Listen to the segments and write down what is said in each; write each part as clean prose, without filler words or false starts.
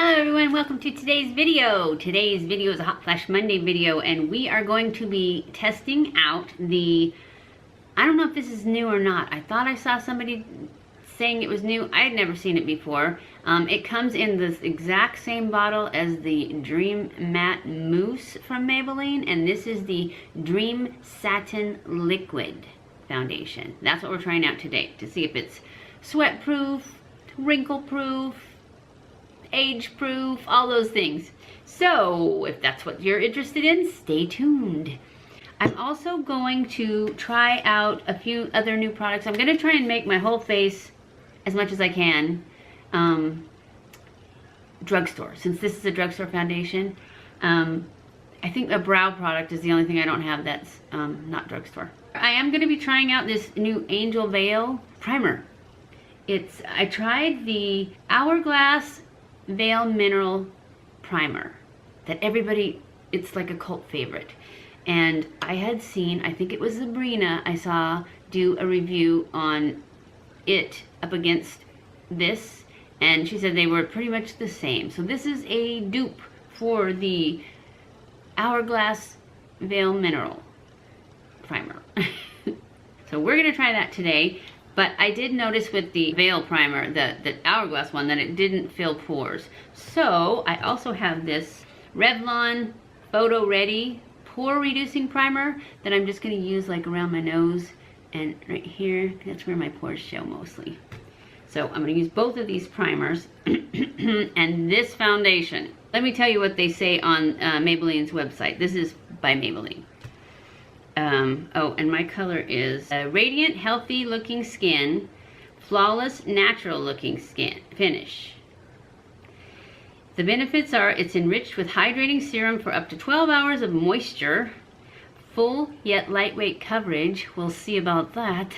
Hello everyone, welcome to today's video. Today's video is a Hot Flash Monday video and we are going to be testing out the, I don't know if this is new or not. I thought I saw somebody saying it was new. I had never seen it before. It comes in this exact same bottle as the Dream Matte Mousse from Maybelline, and this is the Dream Satin Liquid Foundation. That's what we're trying out today to see if it's sweat proof, wrinkle proof, age proof, all those things. So if that's what you're interested in, stay tuned. I'm also going to try out a few other new products. I'm going to try and make my whole face, as much as I can, drugstore. Since this is a drugstore foundation, I think a brow product is the only thing I don't have that's not drugstore. I am going to be trying out this new Angel Veil primer. I tried the Hourglass Veil Mineral Primer that everybody, it's like a cult favorite. And I had seen, I think it was Sabrina I saw do a review on it up against this, and she said they were pretty much the same. So this is a dupe for the Hourglass Veil Mineral Primer. So we're gonna try that today. But I did notice with the Veil Primer, the Hourglass one, that it didn't fill pores. So I also have this REVLON PhotoReady Pore Reducing Primer that I'm just going to use like around my nose and right here. That's where my pores show mostly. So I'm going to use both of these primers and this foundation. Let me tell you what they say on Maybelline's website. This is by Maybelline. Oh, and my color is Radiant, Healthy Looking Skin, Flawless, Natural Looking Skin Finish. The benefits are it's enriched with hydrating serum for up to 12 hours of moisture, full yet lightweight coverage, we'll see about that,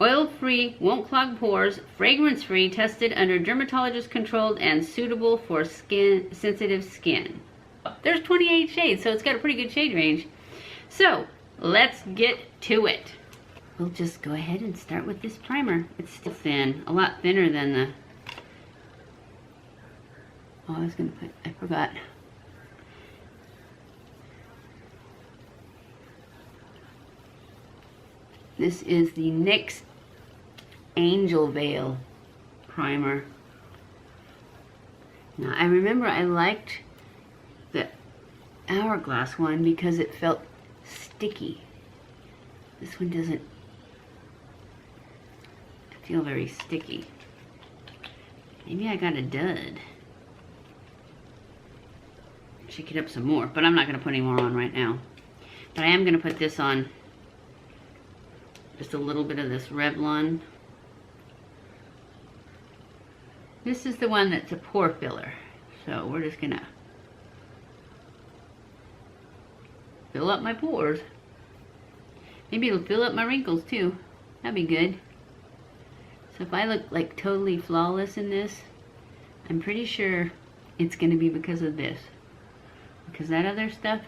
oil-free, won't clog pores, fragrance-free, tested under dermatologist controlled and suitable for sensitive skin. There's 28 shades, so it's got a pretty good shade range. So let's get to it. We'll just go ahead and start with this primer. It's still thin, a lot thinner than the, oh, I was gonna put, I forgot. This is the NYX Angel Veil primer. Now I remember I liked the Hourglass one because it felt sticky. This one doesn't feel very sticky. Maybe I got a dud. Shake it up some more, but I'm not going to put any more on right now. But I am going to put this on, just a little bit of this Revlon. This is the one that's a pore filler. So we're just going to fill up my pores. Maybe it'll fill up my wrinkles too. That'd be good. So if I look like totally flawless in this, I'm pretty sure it's going to be because of this. Because that other stuff,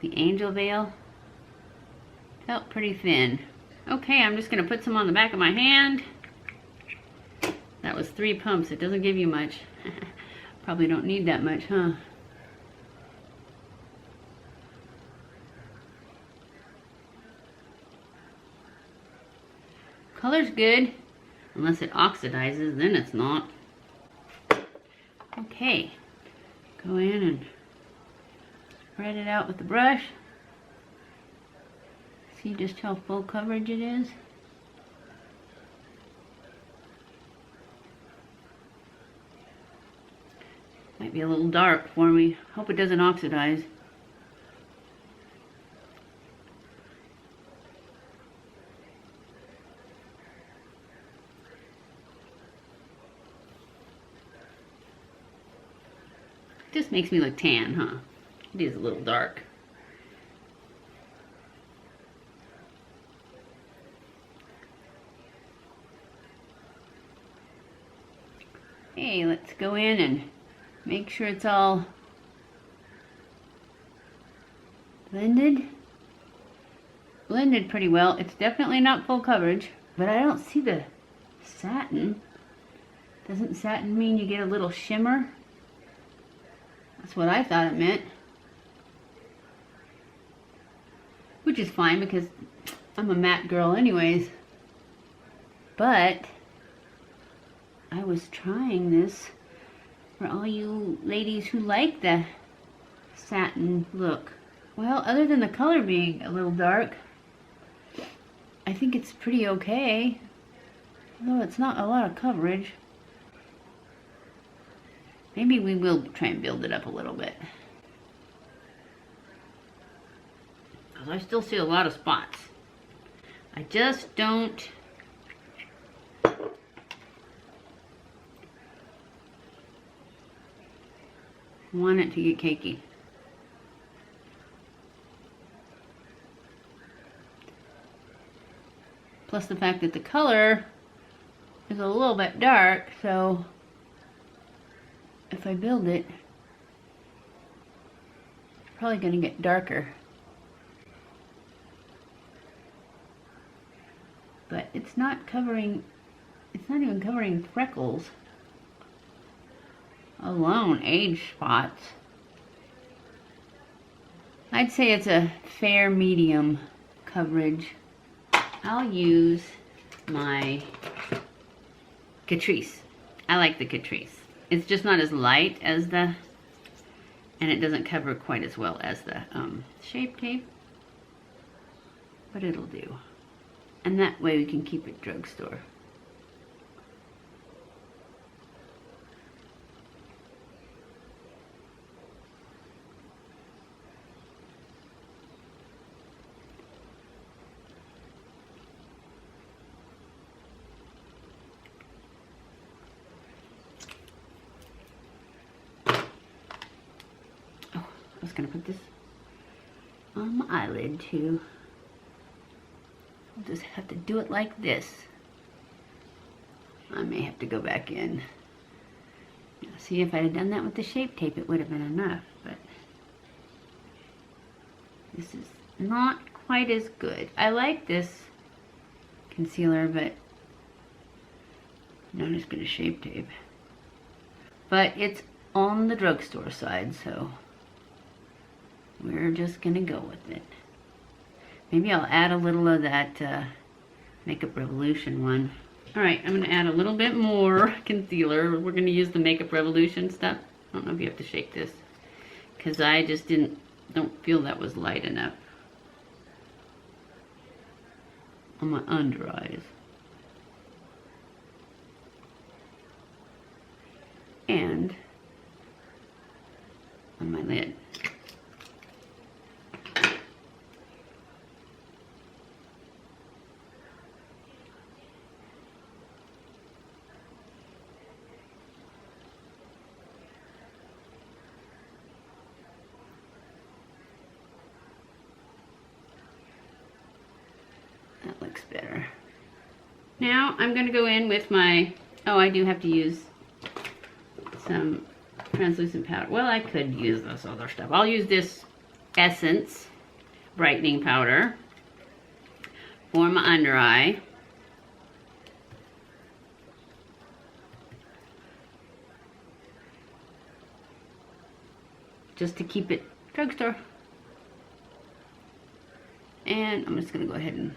the Angel Veil, felt pretty thin. Okay, I'm just going to put some on the back of my hand. That was 3 pumps. It doesn't give you much. Probably don't need that much, huh? Color's good, unless it oxidizes, then it's not. Okay, go in and spread it out with the brush. See just how full coverage it is. Might be a little dark for me. Hope it doesn't oxidize. Just makes me look tan, huh? It is a little dark. Okay, let's go in and make sure it's all blended. Blended pretty well. It's definitely not full coverage, but I don't see the satin. Doesn't satin mean you get a little shimmer? That's what I thought it meant. Which is fine because I'm a matte girl anyways. But I was trying this for all you ladies who like the satin look. Well, other than the color being a little dark, I think it's pretty okay. Although it's not a lot of coverage. Maybe we will try and build it up a little bit. Because I still see a lot of spots. I just don't want it to get cakey. Plus the fact that the color is a little bit dark, so if I build it, it's probably going to get darker. But it's not covering, it's not even covering freckles alone, age spots. I'd say it's a fair medium coverage. I'll use my Catrice. I like the Catrice. It's just not as light as the, and it doesn't cover quite as well as the Shape Tape, but it'll do. And that way we can keep it drugstore. I was gonna put this on my eyelid too. I'll just have to do it like this. I may have to go back in. See, if I had done that with the Shape Tape, it would have been enough, but this is not quite as good. I like this concealer, but I'm just gonna Shape Tape. But it's on the drugstore side, so we're just gonna go with it. Maybe I'll add a little of that Makeup Revolution one. Alright, I'm gonna add a little bit more concealer. We're gonna use the Makeup Revolution stuff. I don't know if you have to shake this, because I just don't feel that was light enough on my under eyes. And on my lid. That looks better. Now I'm going to go in with my, oh, I do have to use some translucent powder. Well, I could use this other stuff. I'll use this Essence brightening powder for my under eye. Just to keep it drugstore. And I'm just going to go ahead and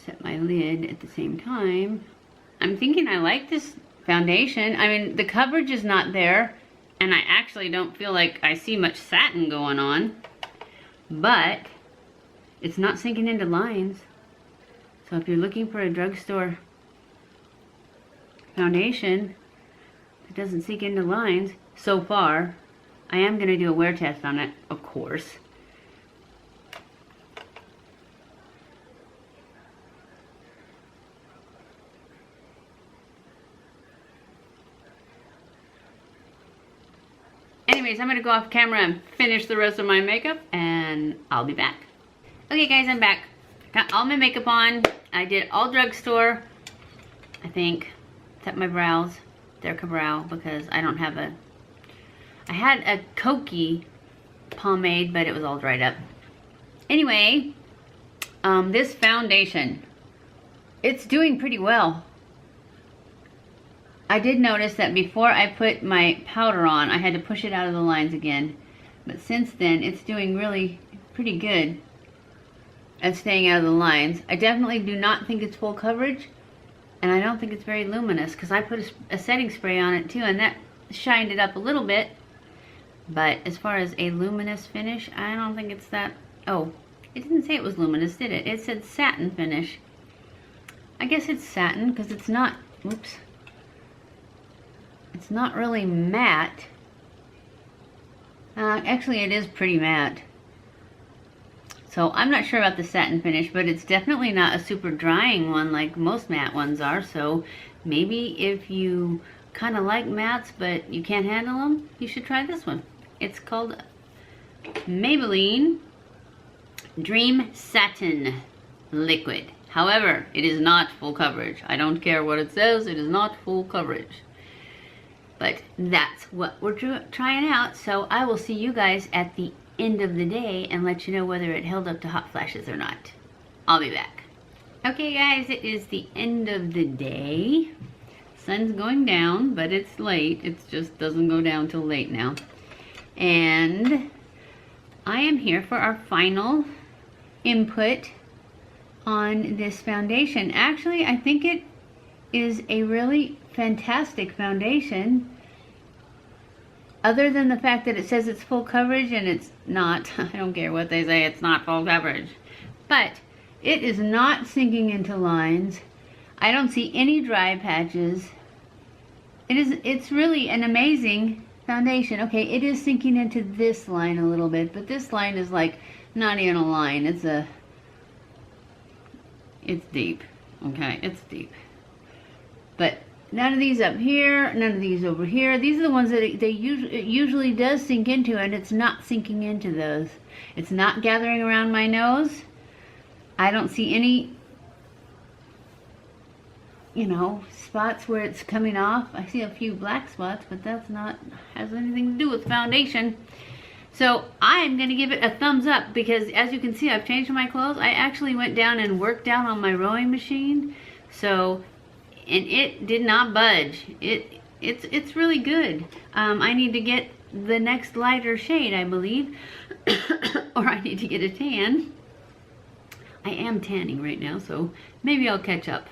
set my lid at the same time. I'm thinking I like this foundation. I mean, the coverage is not there, and I actually don't feel like I see much satin going on, but it's not sinking into lines. So if you're looking for a drugstore foundation that doesn't sink into lines, so far, I am going to do a wear test on it, of course. Anyways, I'm going to go off camera and finish the rest of my makeup, and I'll be back. Okay guys, I'm back. Got all my makeup on. I did all drugstore, I think, except my brows. They're brow because I don't have a... I had a Kokie pomade, but it was all dried up. Anyway, this foundation, it's doing pretty well. I did notice that before I put my powder on, I had to push it out of the lines again. But since then, it's doing really pretty good at staying out of the lines. I definitely do not think it's full coverage, and I don't think it's very luminous, because I put a setting spray on it too, and that shined it up a little bit. But as far as a luminous finish, I don't think it's that. Oh, it didn't say it was luminous, did it? It said satin finish. I guess it's satin, because it's not, oops, it's not really matte. Actually, it is pretty matte. So I'm not sure about the satin finish, but it's definitely not a super drying one like most matte ones are. So maybe if you kind of like mattes but you can't handle them, you should try this one. It's called Maybelline Dream Satin Liquid. However, it is not full coverage. I don't care what it says, it is not full coverage. But that's what we're trying out, so I will see you guys at the end of the day and let you know whether it held up to hot flashes or not. I'll be back. Okay guys, it is the end of the day. Sun's going down, but it's late. It just doesn't go down till late now. And I am here for our final input on this foundation. Actually, I think it is a really fantastic foundation, other than the fact that it says it's full coverage, and it's not. I don't care what they say, it's not full coverage. But it is not sinking into lines. I don't see any dry patches. It's really an amazing foundation. Okay, it is sinking into this line a little bit, but this line is like not even a line. It's deep. Okay, it's deep. But none of these up here, none of these over here. These are the ones that it usually does sink into, and it's not sinking into those. It's not gathering around my nose. I don't see any, you know, spots where it's coming off. I see a few black spots, but that's not has anything to do with foundation. So I'm going to give it a thumbs up, because as you can see, I've changed my clothes. I actually went down and worked down on my rowing machine. So, and it did not budge. It's really good. I need to get the next lighter shade, I believe. Or I need to get a tan. I am tanning right now, so maybe I'll catch up.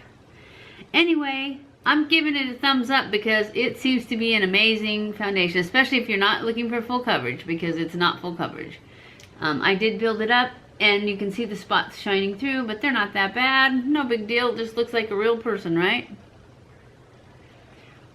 Anyway, I'm giving it a thumbs up because it seems to be an amazing foundation, especially if you're not looking for full coverage, because it's not full coverage. I did build it up, and you can see the spots shining through, but they're not that bad. No big deal. It just looks like a real person, right?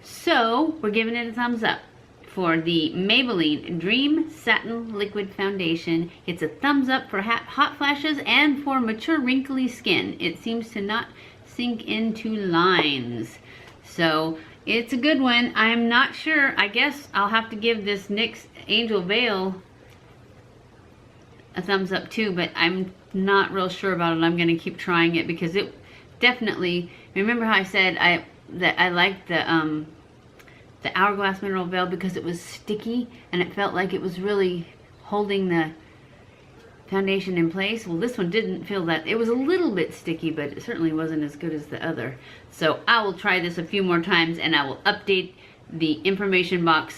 So we're giving it a thumbs up for the Maybelline Dream Satin Liquid Foundation. It's a thumbs up for hot flashes and for mature wrinkly skin. It seems to not sink into lines. So it's a good one. I'm not sure. I guess I'll have to give this NYX Angel Veil a thumbs up too, but I'm not real sure about it. I'm going to keep trying it, because it definitely, remember how I said that I liked the Hourglass Mineral Veil because it was sticky and it felt like it was really holding the foundation in place? Well, this one didn't feel that. It was a little bit sticky, but it certainly wasn't as good as the other. So I will try this a few more times, and I will update the information box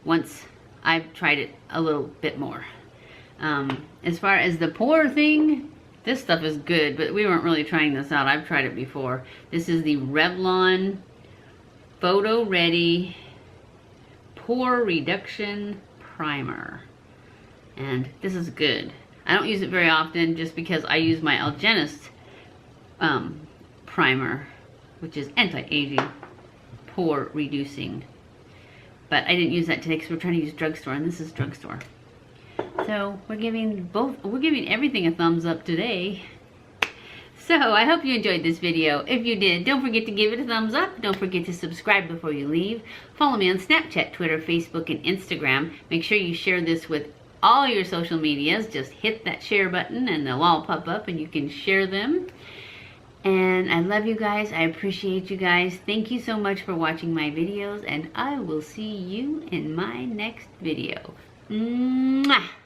once I've tried it a little bit more. As far as the Pore thing, this stuff is good, but we weren't really trying this out. I've tried it before. This is the REVLON PhotoReady Pore Reduction Primer. And this is good. I don't use it very often just because I use my Algenist primer, which is anti-aging, pore reducing. But I didn't use that today because we're trying to use drugstore, and this is drugstore. So we're giving everything a thumbs up today. So I hope you enjoyed this video. If you did, don't forget to give it a thumbs up. Don't forget to subscribe before you leave. Follow me on Snapchat, Twitter, Facebook, and Instagram. Make sure you share this with all your social medias. Just hit that share button and they'll all pop up and you can share them. And I love you guys. I appreciate you guys. Thank you so much for watching my videos, and I will see you in my next video. Mwah!